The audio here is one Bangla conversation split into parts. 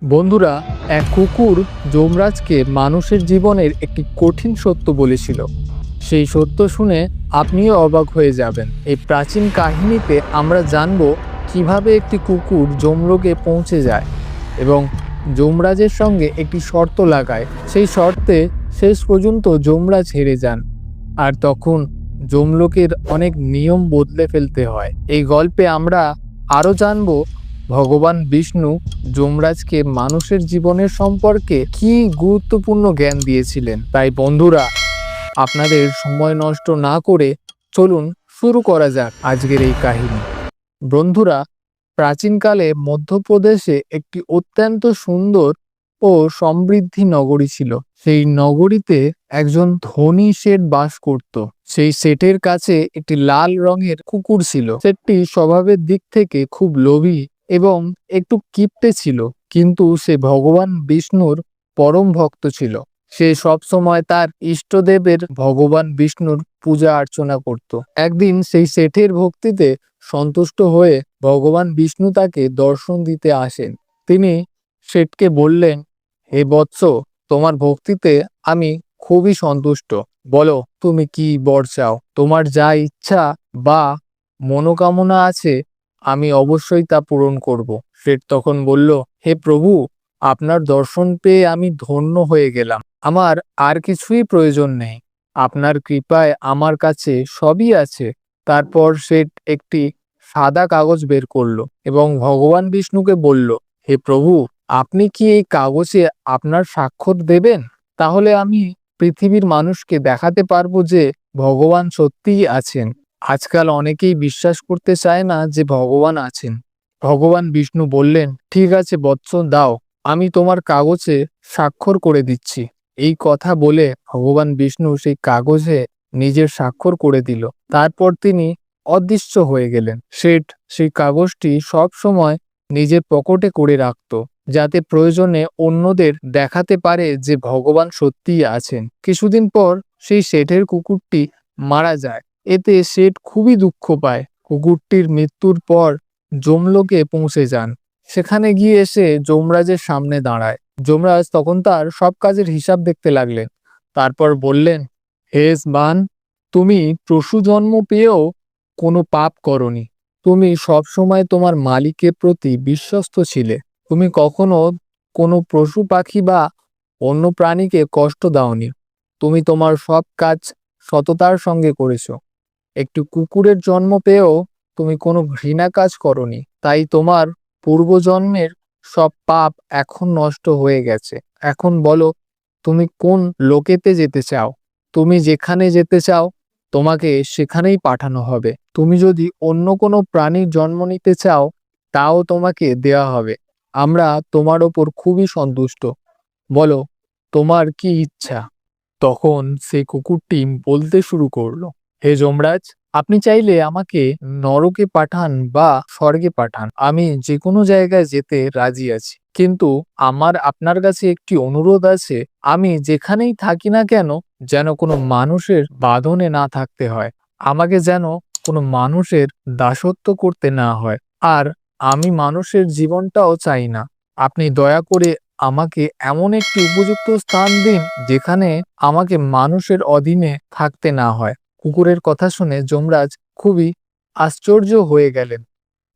বন্ধুরা, এক কুকুর যমরাজকে মানুষের জীবনের একটি কঠিন সত্য বলেছিল। সেই সত্য শুনে আপনিও অবাক হয়ে যাবেন। এই প্রাচীন কাহিনীতে আমরা জানব কিভাবে একটি কুকুর যমলোকে পৌঁছে যায় এবং যমরাজের সঙ্গে একটি শর্ত লাগায়। সেই শর্তে শেষ পর্যন্ত যমরাজ হেরে যান, আর তখন যমলোকের অনেক নিয়ম বদলে ফেলতে হয়। এই গল্পে আমরা আরও জানব ভগবান বিষ্ণু যমরাজকে মানুষের জীবনের সম্পর্কে কি গুরুত্বপূর্ণ জ্ঞান দিয়েছিলেন। তাই বন্ধুরা, আপনাদের সময় নষ্ট না করে চলুন শুরু করা যাক আজকের এই কাহিনী। বন্ধুরা, প্রাচীনকালে মধ্যপ্রদেশে একটি অত্যন্ত সুন্দর ও সমৃদ্ধি নগরী ছিল। সেই নগরীতে একজন ধনী শেঠ বাস করত। সেই শেঠের কাছে একটি লাল রঙের কুকুর ছিল। শেঠটি স্বভাবের দিক থেকে খুব লোভী এবং একটু কিপ্টে ছিল, কিন্তু সে ভগবান বিষ্ণুর পরম ভক্ত ছিল। সে সবসময় তার ইষ্টদেবের ভগবান বিষ্ণুর পূজা অর্চনা করত। একদিন সেই শেঠের ভক্তিতে সন্তুষ্ট হয়ে ভগবান বিষ্ণু তাকে দর্শন দিতে আসেন। তিনি শেঠকে বললেন, হে বৎস, তোমার ভক্তিতে আমি খুবই সন্তুষ্ট। বলো, তুমি কি বর চাও? তোমার যা ইচ্ছা বা মনোকামনা আছে আমি অবশ্যই তা পূরণ করব। শেঠ তখন বলল, হে প্রভু, আপনার দর্শন পেয়ে আমি ধন্য হয়ে গেলাম। আমার আর কিছুই প্রয়োজন নেই। আপনার কৃপায় আমার কাছে সবই আছে। তারপর শেঠ একটি সাদা কাগজ বের করলো এবং ভগবান বিষ্ণুকে বলল, হে প্রভু, আপনি কি এই কাগজে আপনার স্বাক্ষর দেবেন? তাহলে আমি পৃথিবীর মানুষকে দেখাতে পারবো যে ভগবান সত্যিই আছেন। আজকাল অনেকেই বিশ্বাস করতে চায় না যে ভগবান আছেন। ভগবান বিষ্ণু বললেন, ঠিক আছে বৎস, দাও, আমি তোমার কাগজে স্বাক্ষর করে দিচ্ছি। এই কথা বলে ভগবান বিষ্ণু সেই কাগজে নিজের স্বাক্ষর করে দিল। তারপর তিনি অদৃশ্য হয়ে গেলেন। শেঠ সেই কাগজটি সব সময় নিজের পকেটে করে রাখত, যাতে প্রয়োজনে অন্যদের দেখাতে পারে যে ভগবান সত্যিই আছেন। কিছুদিন পর সেই শেঠের কুকুরটি মারা যায়। এতে শেঠ খুবই দুঃখ পায়। কুকুরটির মৃত্যুর পর যমলোকে পৌঁছে যান। সেখানে গিয়ে এসে যমরাজের সামনে দাঁড়ায়। যমরাজ তখন তার সব কাজের হিসাব দেখতে লাগলেন। তারপর বললেন, হে বান, তুমি পশু জন্ম পেয়েও কোনো পাপ করনি। তুমি সবসময় তোমার মালিকের প্রতি বিশ্বস্ত ছিলে। তুমি কখনো কোনো পশু পাখি বা অন্য প্রাণীকে কষ্ট দাওনি। তুমি তোমার সব কাজ সততার সঙ্গে করেছো। একটু কুকুরের জন্ম পেয়েও তুমি কোনো ঘৃণা কাজ করনি। তাই তোমার পূর্বজন্মের সব পাপ এখন নষ্ট হয়ে গেছে। এখন বলো, তুমি কোন লোকেতে যেতে চাও? তুমি যেখানে যেতে চাও তোমাকে সেখানেই পাঠানো হবে। তুমি যদি অন্য কোনো প্রাণীর জন্ম নিতে চাও তাও তোমাকে দেয়া হবে। আমরা তোমার ওপর খুবই সন্তুষ্ট। বলো, তোমার কি ইচ্ছা? তখন সেই কুকুরটি বলতে শুরু করলো, হে যমরাজ, আপনি চাইলে আমাকে নরকে পাঠান বা স্বর্গে পাঠান, আমি যে কোনো জায়গায় যেতে রাজি আছি। কিন্তু আমার আপনার কাছে একটি অনুরোধ আছে, আমি যেখানেই থাকি না কেন যেন কোনো মানুষের বাঁধনে না থাকতে হয়। আমাকে যেন কোনো মানুষের দাসত্ব করতে না হয়। আর আমি মানুষের জীবনটাও চাই না। আপনি দয়া করে আমাকে এমন একটি উপযুক্ত স্থান দিন যেখানে আমাকে মানুষের অধীনে থাকতে না হয়। কুকুরের কথা শুনে যমরাজ খুবই আশ্চর্য হয়ে গেলেন।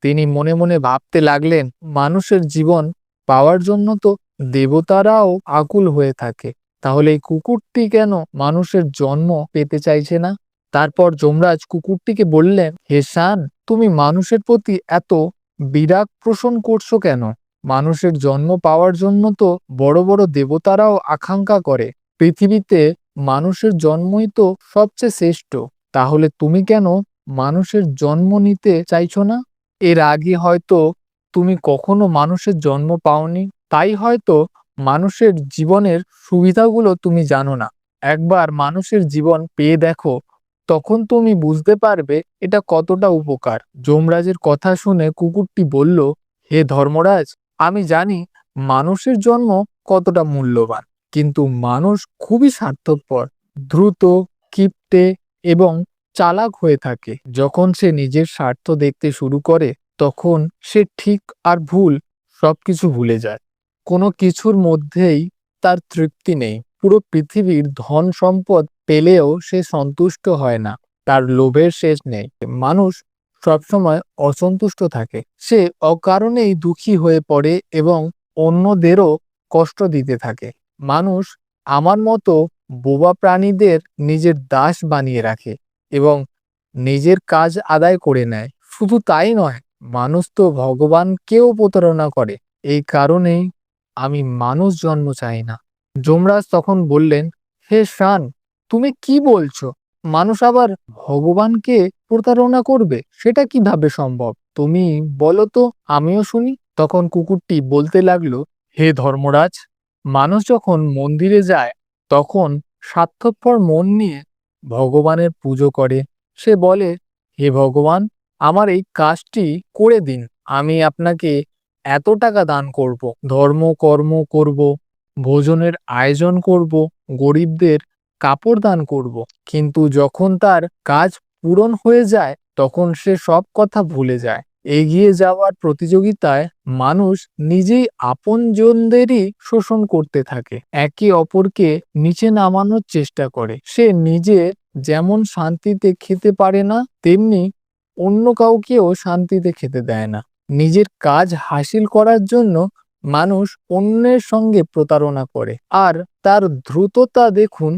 তিনি মনে মনে ভাবতে লাগলেন, মানুষের জীবন পাওয়ার জন্য তো দেবতারাও আকুল হয়ে থাকে, তাহলে এই কুকুরটি কেন মানুষের জন্ম পেতে চাইছে না? তারপর যমরাজ কুকুরটিকে বললেন, হে শান, তুমি মানুষের প্রতি এত বিরাগ পোষণ করছো কেন? মানুষের জন্ম পাওয়ার জন্য তো বড় বড় দেবতারাও আকাঙ্ক্ষা করে। পৃথিবীতে মানুষের জন্মই তো সবচেয়ে শ্রেষ্ঠ। তাহলে তুমি কেন মানুষের জন্ম নিতে চাইছো না? এর আগে হয়তো তুমি কখনো মানুষের জন্ম পাওনি, তাই হয়তো মানুষের জীবনের সুবিধাগুলো তুমি জানো না। একবার মানুষের জীবন পেয়ে দেখো, তখন তুমি বুঝতে পারবে এটা কতটা উপকার। যমরাজের কথা শুনে কুকুরটি বলল, হে ধর্মরাজ, আমি জানি মানুষের জন্ম কতটা মূল্যবান, কিন্তু মানুষ খুবই স্বার্থপর, দ্রুত, কিপ্টে এবং চালাক হয়ে থাকে। যখন সে নিজের স্বার্থ দেখতে শুরু করে তখন সে ঠিক আর ভুল সবকিছু ভুলে যায়। কোনো কিছুর মধ্যেই তার তৃপ্তি নেই। পুরো পৃথিবীর ধন সম্পদ পেলেও সে সন্তুষ্ট হয় না। তার লোভের শেষ নেই। মানুষ সবসময় অসন্তুষ্ট থাকে। সে অকারণেই দুঃখী হয়ে পড়ে এবং অন্যদেরও কষ্ট দিতে থাকে। মানুষ আমার মতো বোবা প্রাণীদের নিজের দাস বানিয়ে রাখে এবং নিজের কাজ আদায় করে নেয়। শুধু তাই নয়, মানুষ তো ভগবানকেও প্রতারণা করে। এই কারণেই আমি মানুষ জন্ম চাই না। যমরাজ তখন বললেন, হে শান, তুমি কি বলছো? মানুষ আবার ভগবানকে প্রতারণা করবে? সেটা কিভাবে সম্ভব? তুমি বলো তো, আমিও শুনি। তখন কুকুরটি বলতে লাগলো, হে ধর্মরাজ, মানুষ যখন মন্দিরে যায় তখন স্বার্থপর মন নিয়ে ভগবানের পুজো করে। সে বলে, হে ভগবান, আমার এই কাজটি করে দিন। আমি আপনাকে এত টাকা দান করব, ধর্ম কর্ম করব, ভোজনের আয়োজন করব, গরিবদের কাপড় দান করব। কিন্তু যখন তার কাজ পূরণ হয়ে যায় তখন সে সব কথা ভুলে যায়। এগিয়ে যাওয়ার প্রতিযোগিতায় মানুষ নিজেই আপনজনদেরই শোষণ করতে থাকে, একে অপরকে নিচে নামানোর চেষ্টা করে। সে নিজে যেমন শান্তিতে খেতে পারে না, তেমনি অন্য কাউকেও শান্তিতে খেতে দেয় না। নিজের কাজ হাসিল করার জন্য মানুষ অন্যের সঙ্গে প্রতারণা করে। আর তার দ্রুততা দেখুন,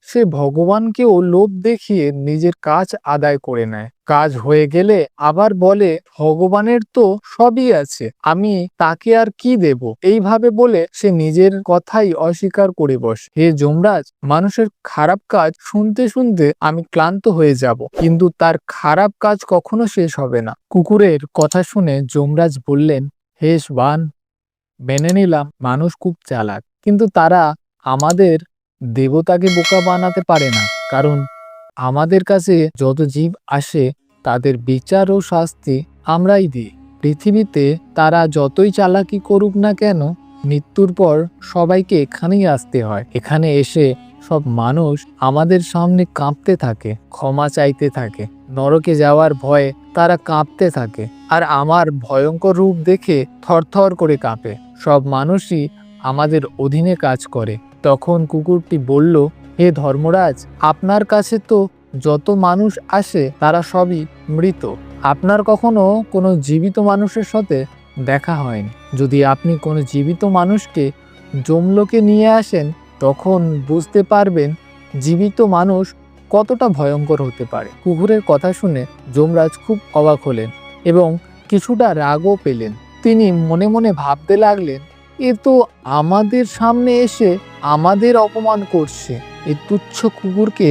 সে ভগবানকেও লোভ দেখিয়ে নিজের কাজ আদায় করে নেয়। কাজ হয়ে গেলে আবার বলে, ভগবানের তো সবই আছে, আমি তাকে আর কি দেব? এইভাবে বলে সে নিজের কথাই অস্বীকার করে বসে। হে যমরাজ, মানুষের খারাপ কাজ শুনতে শুনতে আমি ক্লান্ত হয়ে যাব, কিন্তু তার খারাপ কাজ কখনো শেষ হবে না। কুকুরের কথা শুনে যমরাজ বললেন, হে শ্বান, মেনে নিলাম মানুষ খুব চালাক, কিন্তু তারা আমাদের দেবতাকে বোকা বানাতে পারে না। কারণ আমাদের কাছে যত জীব আসে তাদের বিচার ও শাস্তি আমরাই দিই। পৃথিবীতে তারা যতই চালাকি করুক না কেন, মৃত্যুর পর সবাইকে এখানেই আসতে হয়। এখানে এসে সব মানুষ আমাদের সামনে কাঁপতে থাকে, ক্ষমা চাইতে থাকে। নরকে যাওয়ার ভয়ে তারা কাঁপতে থাকে, আর আমার ভয়ঙ্কর রূপ দেখে থরথর করে কাঁপে। সব মানুষই আমাদের অধীনে কাজ করে। তখন কুকুরটি বলল, হে ধর্মরাজ, আপনার কাছে তো যত মানুষ আসে তারা সবই মৃত। আপনার কখনো কোনো জীবিত মানুষের সাথে দেখা হয়নি। যদি আপনি কোনো জীবিত মানুষকে যমলোকে নিয়ে আসেন তখন বুঝতে পারবেন জীবিত মানুষ কতটা ভয়ঙ্কর হতে পারে। কুকুরের কথা শুনে যমরাজ খুব অবাক হলেন এবং কিছুটা রাগও পেলেন। তিনি মনে মনে ভাবতে লাগলেন, এ তো আমাদের সামনে এসে আমাদের অপমান করছে। এই তুচ্ছ কুকুরকে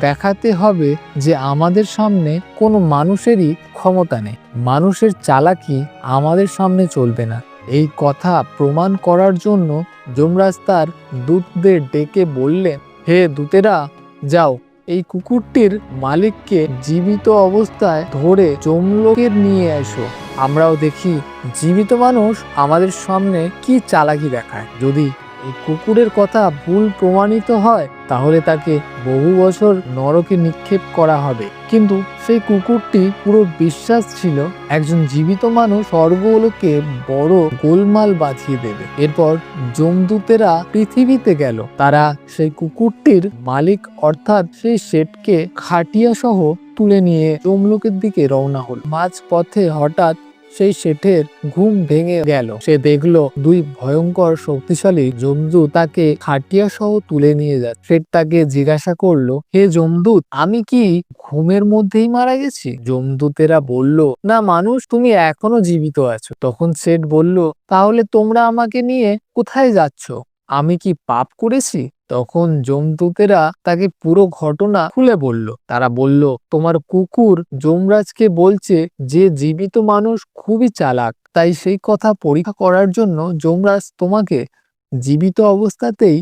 দেখাতে হবে যে আমাদের সামনে কোনো মানুষেরই ক্ষমতা নেই। মানুষের চালাকি আমাদের সামনে চলবে না। এই কথা প্রমাণ করার জন্য যমরাজ তার দূতদের ডেকে বললেন, হে দূতেরা, যাও এই কুকুরটির মালিককে জীবিত অবস্থায় ধরে যমলোকে নিয়ে এসো। আমরাও দেখি জীবিত মানুষ আমাদের সামনে কি চালাকি দেখায়। যদি এই কুকুরের কথা ভুল প্রমাণিত হয় তাহলে তাকে বহু বছর নরকে নিক্ষেপ করা হবে। কিন্তু সেই কুকুরটি পুরো বিশ্বাস ছিল একজন জীবিত মানুষ স্বর্গলোকে বড় গোলমাল বাঁধিয়ে দেবে। এরপর যমদূতেরা পৃথিবীতে গেল। তারা সেই কুকুরটির মালিক অর্থাৎ সেই শেঠকে খাটিয়া সহ তুলে নিয়ে যমলোকের দিকে রওনা হল। মাঝ পথে হঠাৎ সেই শেঠের ঘুম ভেঙে গেল। সে দেখলো দুই ভয়ঙ্কর শক্তিশালী যমদূত তাকে খাটিয়া সহ তুলে নিয়ে যাচ্ছে। শেঠ তাকে জিজ্ঞাসা করলো, হে যমদূত, আমি কি ঘুমের মধ্যেই মারা গেছি? যমদূতেরা বলল, না মানুষ, তুমি এখনো জীবিত আছো। তখন শেঠ বলল, তাহলে তোমরা আমাকে নিয়ে কোথায় যাচ্ছ? আমি কি পাপ করেছি? তখন যমদূতেরা তাকে পুরো ঘটনা খুলে বলল। তারা বলল, তোমার কুকুর যমরাজকে বলছে যে জীবিত মানুষ খুবই চালাক, তাই সেই কথা পরীক্ষা করার জন্য যমরাজ তোমাকে জীবিত অবস্থাতেই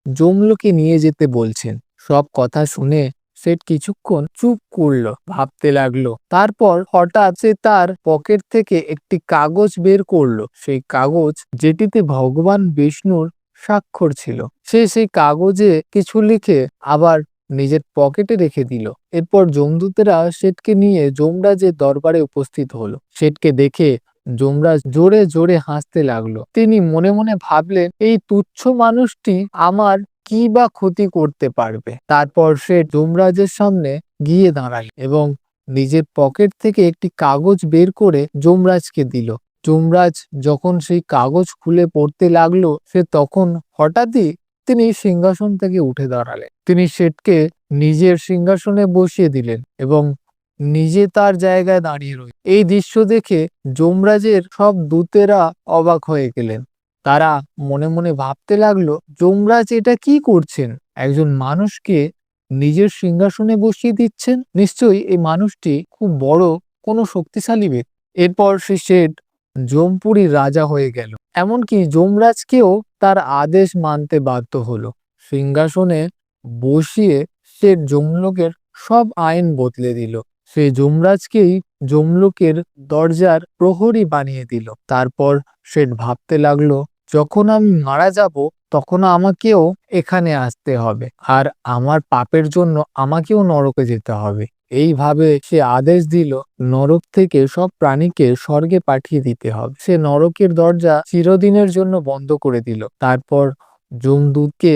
যমলোকে নিয়ে যেতে বলছেন। সব কথা শুনে শেঠ কিছুক্ষণ চুপ করলো, ভাবতে লাগলো। তারপর হঠাৎ সে তার পকেট থেকে একটি কাগজ বের করলো। সেই কাগজ যেটিতে ভগবান বিষ্ণুর স্বাক্ষর ছিল। সে সেই কাগজে কিছু লিখে আবার নিজের পকেটে রেখে দিল। এরপর যমদূতেরা শেঠকে নিয়ে যমরাজের দরবারে উপস্থিত হলো। শেঠকে দেখে যমরাজ জোরে জোরে হাসতে লাগলো। তিনি মনে মনে ভাবলেন, এই তুচ্ছ মানুষটি আমার কি বা ক্ষতি করতে পারবে। তারপর সে যমরাজের সামনে গিয়ে দাঁড়াল এবং নিজের পকেট থেকে একটি কাগজ বের করে যমরাজকে দিল। যমরাজ যখন সেই কাগজ খুলে পড়তে লাগলো, সে তখন হঠাৎই তিনি সিংহাসন থেকে উঠে দাঁড়ালেন। তিনি শেঠকে নিজের সিংহাসনে বসিয়ে দিলেন এবং নিজে তার জায়গায় দাঁড়িয়ে রইল। এই দৃশ্য দেখে যমরাজের সব দূতেরা অবাক হয়ে গেলেন। তারা মনে মনে ভাবতে লাগলো, যমরাজ এটা কি করছেন? একজন মানুষকে নিজের সিংহাসনে বসিয়ে দিচ্ছেন, নিশ্চয়ই এই মানুষটি খুব বড় কোনো শক্তিশালী ব্যক্তি। এরপর সে শেঠ জমপুরীর রাজা হয়ে গেল। এমনকি যমরাজকেও তার আদেশ মানতে বাধ্য হলো। সিংহাসনে বসিয়ে সে যমলোকের সব আইন বদলে দিল। সে যমরাজকেই যমলোকের দরজার প্রহরী বানিয়ে দিল। তারপর সে ভাবতে লাগলো, যখন আমি মারা যাব তখন আমাকেও এখানে আসতে হবে, আর আমার পাপের জন্য আমাকেও নরকে যেতে হবে। এইভাবে সে আদেশ দিল, নরক থেকে সব প্রাণীকে স্বর্গে পাঠিয়ে দিতে হবে। সে নরকের দরজা চিরদিনের জন্য বন্ধ করে দিল। তারপর যমদূতকে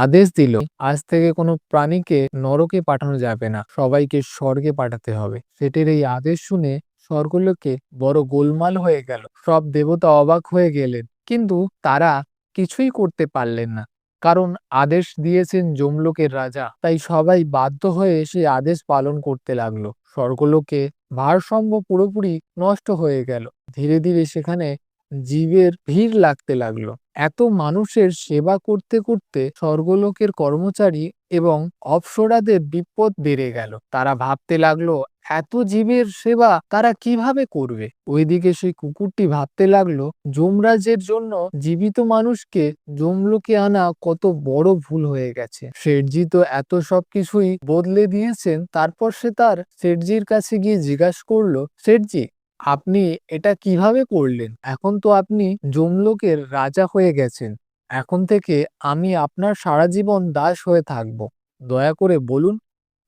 আদেশ দিল, আজ থেকে কোনো প্রাণীকে নরকে পাঠানো যাবে না, সবাইকে স্বর্গে পাঠাতে হবে। সেটির এই আদেশ শুনে স্বর্গলোকে বড় গোলমাল হয়ে গেল। সব দেবতা অবাক হয়ে গেলেন, কিন্তু তারা কিছুই করতে পারলেন না, কারণ আদেশ দিয়েছেন যমলোকের রাজা। তাই সবাই বাধ্য হয়ে সেই আদেশ পালন করতে লাগলো। স্বর্গলোকে ভারসাম্য পুরোপুরি নষ্ট হয়ে গেল। ধীরে ধীরে সেখানে জীবের ভিড় লাগতে লাগলো। এত মানুষের সেবা করতে করতে স্বর্গলোকের কর্মচারী এবং অপ্সরাদের বিপদ বেড়ে গেল। তারা ভাবতে লাগলো, এত জীবের সেবা তারা কিভাবে করবে। ওইদিকে সেই কুকুরটি ভাবতে লাগলো, যমরাজের জন্য জীবিত মানুষকে যমলোকে আনা কত বড় ভুল হয়ে গেছে। শেঠজি তো এত সব কিছুই বদলে দিয়েছেন। তারপর সে তার শেঠজির কাছে গিয়ে জিজ্ঞাসা করলো, শেঠজি, আপনি এটা কিভাবে করলেন? এখন তো আপনি যমলোকের রাজা হয়ে গেছেন। এখন থেকে আমি আপনার সারা জীবন দাস হয়ে থাকব। দয়া করে বলুন,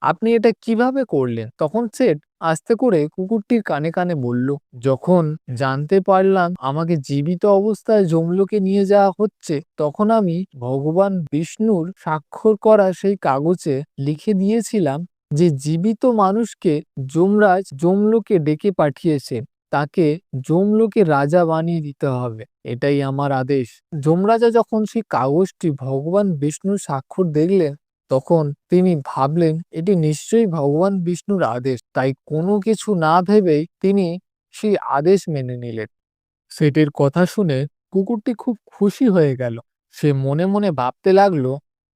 আপনি এটা কিভাবে করলেন? তখন শেঠ আস্তে করে কুকুরটির কানে কানে বলল, যখন জানতে পারলাম আমাকে জীবিত অবস্থায় যমলোকে নিয়ে যাওয়া হচ্ছে, তখন আমি ভগবান বিষ্ণুর স্বাক্ষর করা সেই কাগজে লিখে দিয়েছিলাম যে জীবিত মানুষকে যমরাজ যমলোকে ডেকে পাঠিয়েছেন, তাকে যমলোকে রাজা বানিয়ে দিতে হবে। এটাই আমার আদেশ। যমরাজা যখন সেই কাগজটি ভগবান বিষ্ণুর স্বাক্ষর দেখলেন, তখন তিনি ভাবলেন, এটি নিশ্চয়ই ভগবান বিষ্ণুর আদেশ। তাই কোনো কিছু না ভেবেই তিনি সেই আদেশ মেনে নিলেন। সেটির কথা শুনে কুকুরটি খুব খুশি হয়ে গেল। সে মনে মনে ভাবতে লাগলো,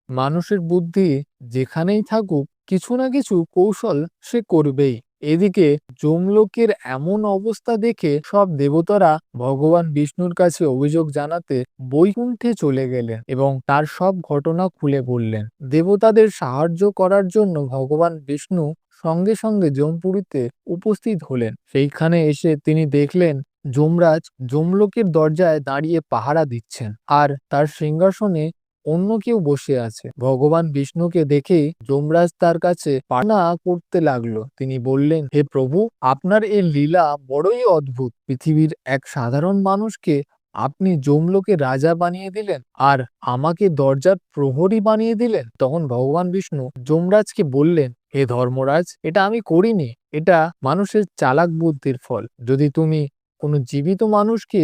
মানুষের বুদ্ধি যেখানেই থাকুক, কিছু না কিছু কৌশল সে করবেই। এদিকে যমলোকের এমন অবস্থা দেখে সব দেবতারা ভগবান বিষ্ণুর কাছে অভিযোগ জানাতে বৈকুণ্ঠে চলে গেলেন এবং তার সব ঘটনা খুলে বললেন। দেবতাদের সাহায্য করার জন্য ভগবান বিষ্ণু সঙ্গে সঙ্গে যমপুরীতে উপস্থিত হলেন। সেইখানে এসে তিনি দেখলেন যমরাজ যমলোকের দরজায় দাঁড়িয়ে পাহারা দিচ্ছেন, আর তার সিংহাসনে অন্য কেউ বসে আছে। ভগবান বিষ্ণুকে দেখেই যমরাজ তার কাছে প্রার্থনা করতে লাগলো। তিনি বললেন, হে প্রভু, আপনার এই লীলা বড়ই অদ্ভুত। পৃথিবীর এক সাধারণ মানুষকে আপনি যমলোকে রাজা বানিয়ে দিলেন, আর আমাকে দরজার প্রহরী বানিয়ে দিলেন। তখন ভগবান বিষ্ণু যমরাজকে বললেন, হে ধর্মরাজ, এটা আমি করিনি, এটা মানুষের চালাক বুদ্ধির ফল। যদি তুমি কোনো জীবিত মানুষকে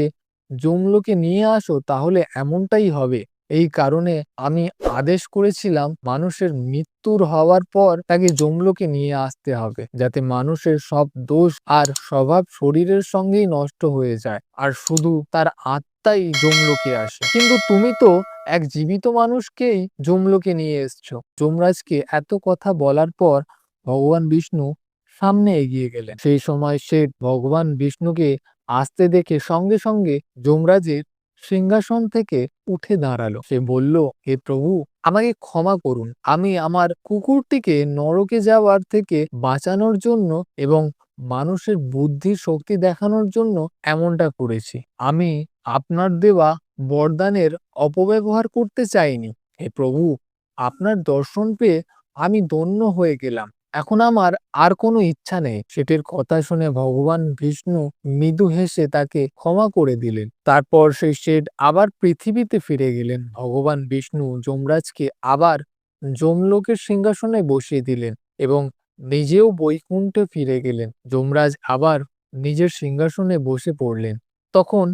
যমলোকে নিয়ে আসো, তাহলে এমনটাই হবে। এই কারণে আমি আদেশ করেছিলাম মানুষের মৃত্যুর হওয়ার পর তাকে যমলোকে নিয়ে আসতে হবে, যাতে মানুষের সব দোষ আর স্বভাব শরীরের সঙ্গেই নষ্ট হয়ে যায়, আর শুধু তার আত্মাই যমলোকে আসে। কিন্তু তুমি তো এক জীবিত মানুষকেই যমলোকে নিয়ে এসছো। যমরাজকে এত কথা বলার পর ভগবান বিষ্ণু সামনে এগিয়ে গেলেন। সেই সময় শেঠ ভগবান বিষ্ণুকে আসতে দেখে সঙ্গে সঙ্গে যমরাজের সিংহাসন থেকে উঠে দাঁড়ালো। সে বলল, হে প্রভু, আমাকে ক্ষমা করুন। আমি আমার কুকুরটিকে নরকে যাওয়ার থেকে বাঁচানোর জন্য এবং মানুষের বুদ্ধির শক্তি দেখানোর জন্য এমনটা করেছি। আমি আপনার দেওয়া বরদানের অপব্যবহার করতে চাইনি। হে প্রভু, আপনার দর্শন পেয়ে আমি ধন্য হয়ে গেলাম। এখন আমার আর কোনো ইচ্ছা নেই। শেঠের কথা শুনে ভগবান বিষ্ণু মৃদু হেসে তাকে ক্ষমা করে দিলেন। তারপর সেই শেঠ আবার পৃথিবীতে ফিরে গেলেন। ভগবান বিষ্ণু যমরাজকে আবার যমলোকের সিংহাসনে বসিয়ে দিলেন এবং নিজেও বৈকুণ্ঠে ফিরে গেলেন। যমরাজ আবার নিজের সিংহাসনে বসে পড়লেন। তখন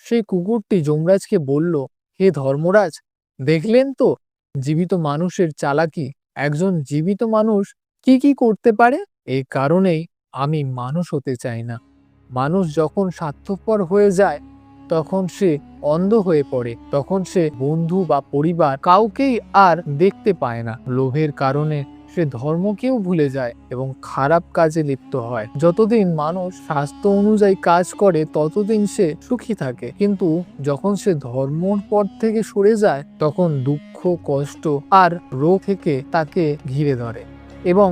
সেই কুকুরটি যমরাজকে বলল, হে ধর্মরাজ, দেখলেন তো জীবিত মানুষের চালাকি? একজন জীবিত মানুষ কি কি করতে পারে? এই কারণেই আমি মানুষ হতে চাই না। মানুষ যখন স্বার্থপর হয়ে যায় তখন সে অন্ধ হয়ে পড়ে, তখন সে বন্ধু বা পরিবার কাউকেই আর দেখতে পায় না। লোভের কারণে সে ধর্মকেও ভুলে যায় এবং খারাপ কাজে লিপ্ত হয়। যতদিন মানুষ স্বাস্থ্য অনুযায়ী কাজ করে ততদিন সে সুখী থাকে, কিন্তু যখন সে ধর্মর পথ থেকে সরে যায় তখন দুঃখ, কষ্ট আর রোগ থেকে তাকে ঘিরে ধরে এবং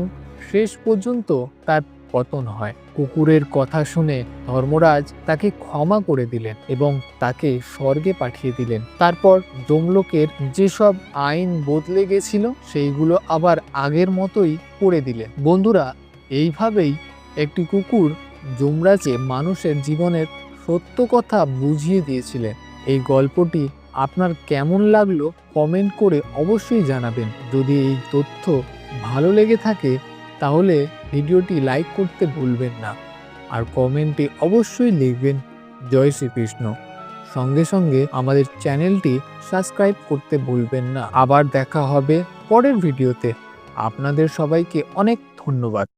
শেষ পর্যন্ত তার পতন হয়। কুকুরের কথা শুনে ধর্মরাজ তাকে ক্ষমা করে দিলেন এবং তাকে স্বর্গে পাঠিয়ে দিলেন। তারপর যমলোকের যেসব আইন বদলে গেছিল সেইগুলো আবার আগের মতোই করে দিলেন। বন্ধুরা, এইভাবেই একটি কুকুর যমরাজে মানুষের জীবনের সত্য কথা বুঝিয়ে দিয়েছিলেন। এই গল্পটি আপনার কেমন লাগলো কমেন্ট করে অবশ্যই জানাবেন। যদি এই তথ্য ভালো লেগে থাকে তাহলে ভিডিওটি লাইক করতে ভুলবেন না আর কমেন্টে অবশ্যই লিখবেন জয় শ্রীকৃষ্ণ। সঙ্গে সঙ্গে আমাদের চ্যানেলটি সাবস্ক্রাইব করতে ভুলবেন না। আবার দেখা হবে পরের ভিডিওতে। আপনাদের সবাইকে অনেক ধন্যবাদ।